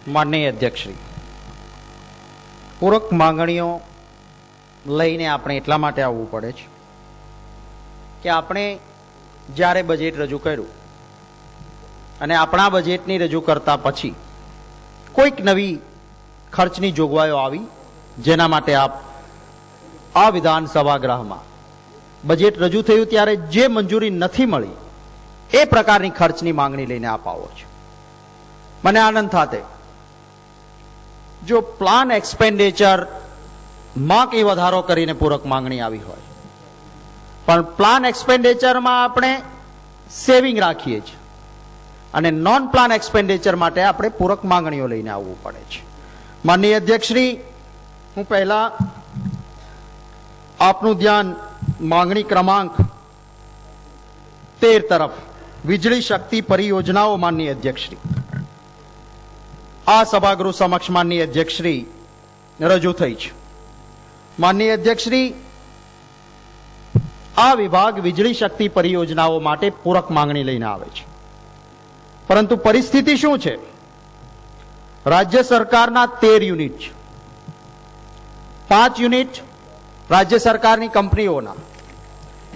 માનનીય અધ્યક્ષશ્રી, પૂરક માંગણીઓ લઈને આપણે એટલા માટે આવવું પડે છે કે આપણે જ્યારે બજેટ રજૂ કર્યું અને આપણા બજેટની રજૂ કરતા પછી કોઈક નવી ખર્ચની જોગવાઈઓ આવી, જેના માટે આપ આ વિધાનસભા ગૃહમાં બજેટ રજૂ થયું ત્યારે જે મંજૂરી નથી મળી એ પ્રકારની ખર્ચની માંગણી લઈને આપ આવો છો. મને આનંદ થાતે જો પ્લાન એક્સપેન્ડિચર માં કઈ વધારો કરીને પૂરક માંગણી આવી હોય, પણ પ્લાન એક્સપેન્ડિચરમાં આપણે સેવિંગ રાખીએ છીએ અને નોન પ્લાન એક્સપેન્ડિચર માટે આપણે પૂરક માંગણીઓ લઈને આવવું પડે છે. માનનીય અધ્યક્ષશ્રી, હું પહેલા આપનું ધ્યાન માંગણી ક્રમાંક 13 તરફ વીજળી શક્તિ પરિયોજનાઓ માનનીય અધ્યક્ષશ્રી આ સભાગૃહ સમક્ષ માનનીય અધ્યક્ષશ્રી રજૂ થઈ છે. માનનીય અધ્યક્ષશ્રી, આ વિભાગ વીજળી શક્તિ પરિયોજનાઓ માટે પૂરક માંગણી લઈને આવે છે, પરંતુ પરિસ્થિતિ શું છે? રાજ્ય સરકારના 13 યુનિટ છે, 5 યુનિટ રાજ્ય સરકારની કંપનીઓના,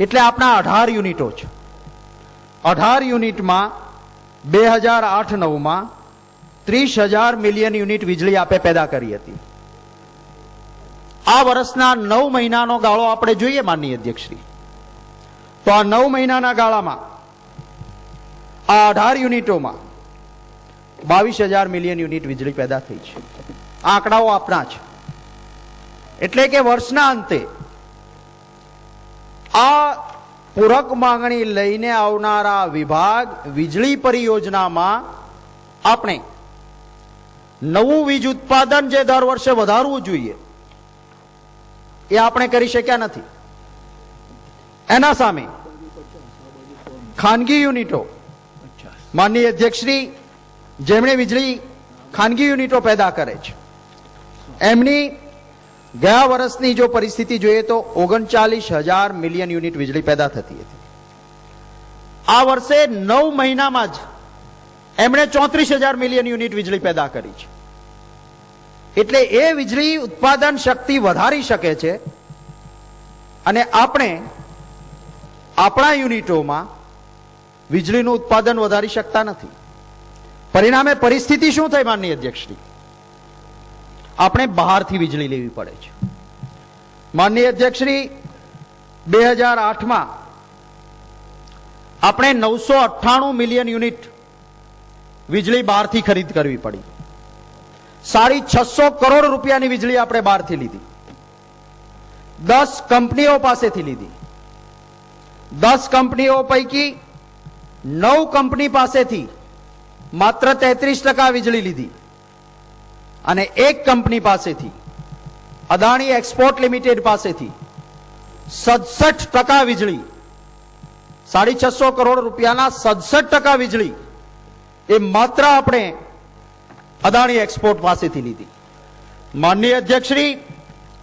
એટલે આપણા 18 યુનિટો છે. 18 યુનિટમાં 2008-9માં 30,000 મિલિયન યુનિટ વીજળી આપે પેદા કરી હતી. આ વર્ષના 9 મહિનાનો ગાળો આપણે જોઈએ માનનીય અધ્યક્ષશ્રી, તો આ 9 મહિનાના ગાળામાં આ 18 યુનિટોમાં 22,000 મિલિયન યુનિટ વીજળી પેદા થઈ છે. આ આંકડાઓ આપના છે. એટલે કે વર્ષના અંતે આ પૂરક માંગણી લઈને આવનારા વિભાગ વીજળી પરિયોજનામાં આપણે નવું વીજ ઉત્પાદન જે દર વર્ષે વધારવું જોઈએ એ આપણે કરી શક્યા નથી. એના સામે ખાનગી યુનિટો, માનનીય અધ્યક્ષશ્રી, જેમણે વીજળી ખાનગી યુનિટો પેદા કરે છે, એમની ગયા વર્ષની જો પરિસ્થિતિ જોઈએ તો 39,000 મિલિયન યુનિટ વીજળી પેદા થતી હતી. આ વર્ષે 9 મહિનામાં જ એમણે 34,000 મિલિયન યુનિટ વીજળી પેદા કરી છે. એટલે એ વીજળી ઉત્પાદન શક્તિ વધારી શકે છે અને આપણે આપણા યુનિટોમાં વીજળીનું ઉત્પાદન વધારી શકતા નથી. પરિણામે પરિસ્થિતિ શું થઈ માનનીય અધ્યક્ષશ્રી? આપણે બહારથી વીજળી લેવી પડે છે. માનનીય અધ્યક્ષશ્રી, 2008માં આપણે 998 મિલિયન યુનિટ વીજળી બહારથી ખરીદ કરવી પડી. 650 કરોડ રૂપિયાની વીજળી આપણે બહારથી લીધી, 10 કંપનીઓ પાસેથી લીધી. 10 કંપનીઓ પૈકી 9 કંપની પાસેથી માત્ર 33% વીજળી લીધી અને એક કંપની પાસેથી, અદાણી એક્સપોર્ટ લિમિટેડ પાસેથી 67% વીજળી, 650 કરોડ રૂપિયાના 67% વીજળી એ માત્ર આપણે અદાણી એક્સપોર્ટ પાસેથી લીધી. માનનીય અધ્યક્ષશ્રી,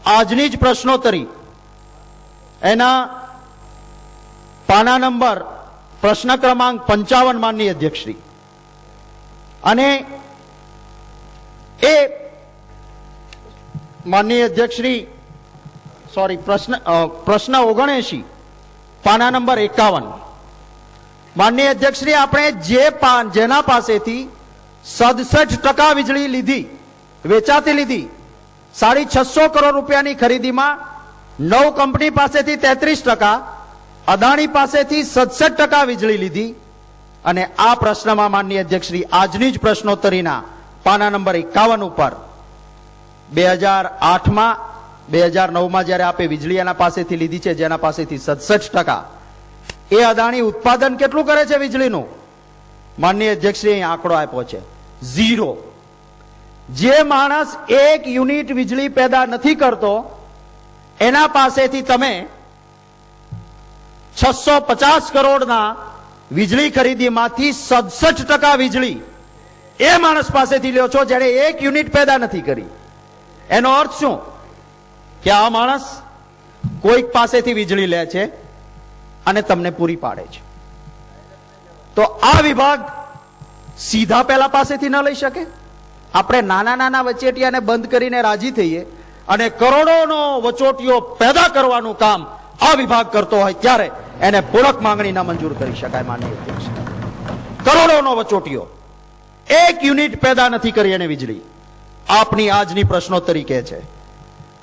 આજની જ પ્રશ્નોત્તરી એના પાના નંબર પ્રશ્ન ક્રમાંક 55 માનનીય અધ્યક્ષશ્રી, અને એ માનનીય અધ્યક્ષશ્રી પ્રશ્ન 79 પાના નંબર 51. માનનીય અધ્યક્ષશ્રી, આપણે જેના પાસેથી 67% વીજળી લીધી, વેચાતી લીધી, 650 કરોડ રૂપિયાની ખરીદીમાં 9 કંપની પાસેથી 33%, અદાણી પાસેથી 67% વીજળી લીધી અને આ પ્રશ્નમાં માનનીય અધ્યક્ષશ્રી આજની જ પ્રશ્નોત્તરીના પાના નંબર 51 ઉપર 2008માં 2009માં જ્યારે આપે વીજળી એના પાસેથી લીધી છે, જેના પાસેથી 67%, એ અદાણી ઉત્પાદન કેટલું કરે છે વીજળીનું? માનનીય અધ્યક્ષશ્રી અહીં આંકડો આપ્યો છે 0. જે માણસ 1 યુનિટ વીજળી પેદા નથી કરતો એના પાસેથી તમે 650 કરોડના વીજળી ખરીદીમાંથી 67% વીજળી એ માણસ પાસેથી લ્યો છો જેણે 1 યુનિટ પેદા નથી કરી. એનો અર્થ શું? કે આ માણસ કોઈક પાસેથી વીજળી લે છે અને તમને પૂરી પાડે છે. તો આ વિભાગ સીધા પેલા પાસેથી ન લઈ શકે, આપણે નાના નાના વચેટિયાને બંધ કરીને રાજી થઈએ અને કરોડોનો વચોટિયો પેદા કરવાનું કામ આ વિભાગ કરતો હોય ત્યારે એને પૂરક માંગણી ના મંજૂર કરી શકાય. માનનીય અધ્યક્ષ, કરોડોનો વચોટિયો, 1 યુનિટ પેદા નથી કરી એને વીજળી. આપની આજની પ્રશ્નોત્તરી કહે છે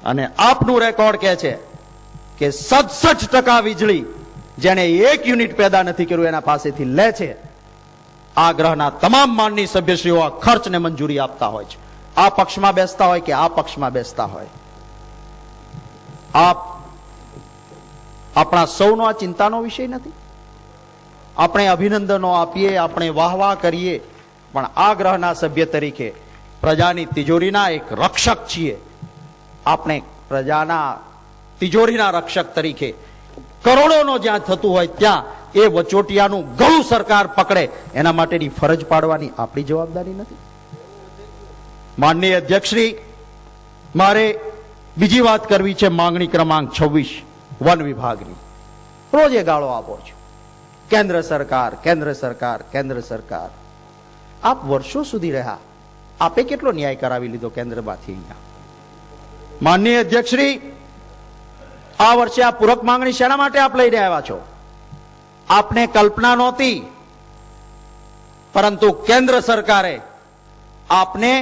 અને આપનું રેકોર્ડ કહે છે કે 67% વીજળી જેને 1 યુનિટ પેદા નથી કર્યું એના પાસેથી લે છે. આ ગ્રહના તમામ માનની સભ્યશ્રીઓ આ ખર્ચને મંજૂરી આપતા હોય છે, આ પક્ષમાં બેસતા હોય કે આ પક્ષમાં બેસતા હોય. આપણા સૌનો આ ચિંતાનો વિષય નથી. આપણે અભિનંદનો આપીએ, આપણે વાહવાહ કરીએ, પણ આ ગ્રહના સભ્ય તરીકે પ્રજાની તિજોરીના એક રક્ષક છીએ. આપણે પ્રજાના તિજોરીના રક્ષક તરીકે કરોડોનો જ્યાં થતું હોય ત્યાં એ વચોટિયાનું ગળું સરકાર પકડે એના માટેની ફરજ પાડવાની આપણી જવાબદારી નથી. માનનીય અધ્યક્ષશ્રી, મારે બીજી વાત કરવી છે માંગણી ક્રમાંક 26 વન વિભાગની. રોજ એ ગાળો આપો છો, કેન્દ્ર સરકાર, કેન્દ્ર સરકાર, કેન્દ્ર સરકાર. આપ વર્ષો સુધી રહ્યા, આપે કેટલો ન્યાય કરાવી લીધો કેન્દ્રમાંથી અહીંયા. માનનીય અધ્યક્ષશ્રી, આ વર્ષે આ પૂરક માંગણી શેના માટે આપ લઈને આવ્યા છો? આપને કલ્પના નહોતી, પરંતુ કેન્દ્ર સરકારે આપને,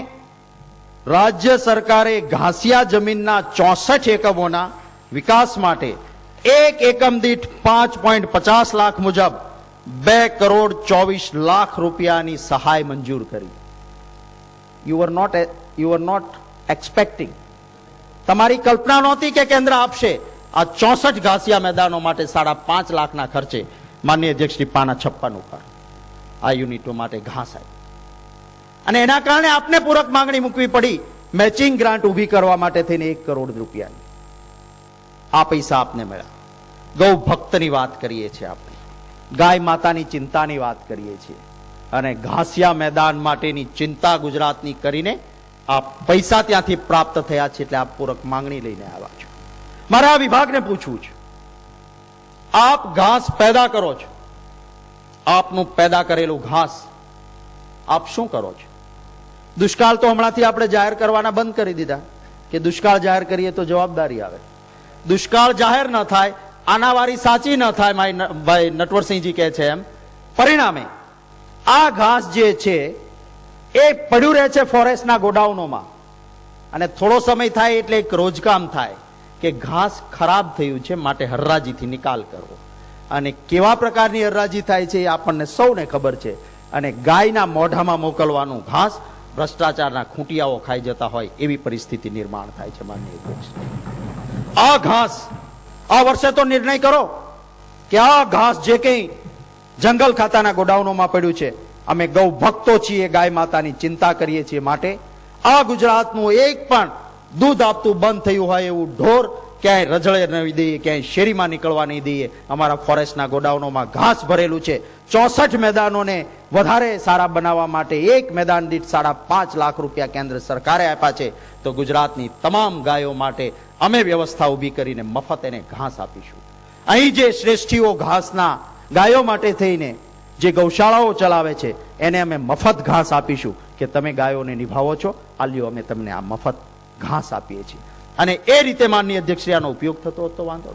રાજ્ય સરકારે ઘાસિયા જમીનના 64 એકમોના વિકાસ માટે 1 એકમ દીઠ 5.50 લાખ મુજબ 2,24,00,000 રૂપિયાની સહાય મંજૂર કરી. You are not expecting. તમારી કલ્પના નહોતી કે કેન્દ્ર આપશે. આ 64 ઘાસિયા મેદાનો માટે 5.5 લાખના ખર્ચે માનનીય અધ્યક્ષશ્રી પાના 56 ઉપર આ યુનિટો માટે ઘાસ આવી. અને એના કારણે આપને પૂરક માંગણી મૂકવી પડી મેચિંગ ગ્રાન્ટ ઊભી કરવા માટે થઈને 1 કરોડ રૂપિયાની. આ પૈસા આપને મળ્યા. ગૌ ભક્તની વાત કરીએ છીએ આપણે, ગાય માતાની ચિંતાની વાત કરીએ છીએ અને ઘાસિયા મેદાન માટેની ચિંતા ગુજરાતની કરીને આ પૈસા ત્યાંથી પ્રાપ્ત થયા છે. એટલે આપ પૂરક માંગણી લઈને આવ્યા છો. મારે આ વિભાગને પૂછવું છે, આપ ઘાસ પેદા કરો છો, આપનું પેદા કરેલું ઘાસ આપ શું કરો છો? દુષ્કાળ તો હમણાંથી આપણે જાહેર કરવાના બંધ કરી દીધા કે દુષ્કાળ જાહેર કરીએ તો જવાબદારી આવે. દુષ્કાળ જાહેર ન થાય, આનાવારી સાચી ન થાય, ભાઈ નટવરસિંહજી કહે છે એમ. પરિણામે આ ઘાસ જે છે એ પડ્યું રહે છે ફોરેસ્ટના ગોડાઉનોમાં અને થોડો સમય થાય એટલે એક રોજકામ થાય કે ઘાસ ખરાબ થયું છે, માટે હરરાજીથી નિકાલ કરવો. અને કેવા પ્રકારની હરરાજી થાય છે એ આપણને સૌને ખબર છે. અને ગાયના મોઢામાં મોકલવાનું ઘાસ ભ્રષ્ટાચારના ખૂંટિયાઓ ખાઈ જતા હોય એવી પરિસ્થિતિ નિર્માણ થાય છે. માનનીય અધ્યક્ષ, આ ઘાસ આ વર્ષે તો નિર્ણય કરો કે આ ઘાસ જે કંઈ જંગલ ખાતાના ગોડાઉનોમાં પડ્યું છે, અમે ગૌ ભક્તો છીએ, ગાય માતાની ચિંતા કરીએ છીએ, માટે આ ગુજરાતનું એક પણ દૂધ આપતું બંધ થયું હોય એવું ઢોર ક્યાંય રજળે નહીં દઈએ, ક્યાંય શેરીમાં નીકળવા નહીં દઈએ. અમારા ફોરેસ્ટના ગોડાઉનોમાં ઘાસ ભરેલું છે. 64 મેદાનોને વધારે સારા બનાવવા માટે 1 મેદાન દીઠ 5.5 લાખ રૂપિયા કેન્દ્ર સરકારે આપ્યા છે. તો ગુજરાતની તમામ ગાયો માટે અમે વ્યવસ્થા ઊભી કરીને મફત એને ઘાસ આપીશું. અહીં જે શ્રેષ્ઠીઓ ઘાસના ગાયો માટે થઈને જે ગૌશાળાઓ ચલાવે છે એને અમે મફત ઘાસ આપીશું કે તમે ગાયોને નિભાવો છો, આલ્યો અમે તમને આ મફત ઘાસ આપીએ છીએ. અને એ રીતે માનનીય અધ્યક્ષશ્રી આનો ઉપયોગ થતો હતો વાંધો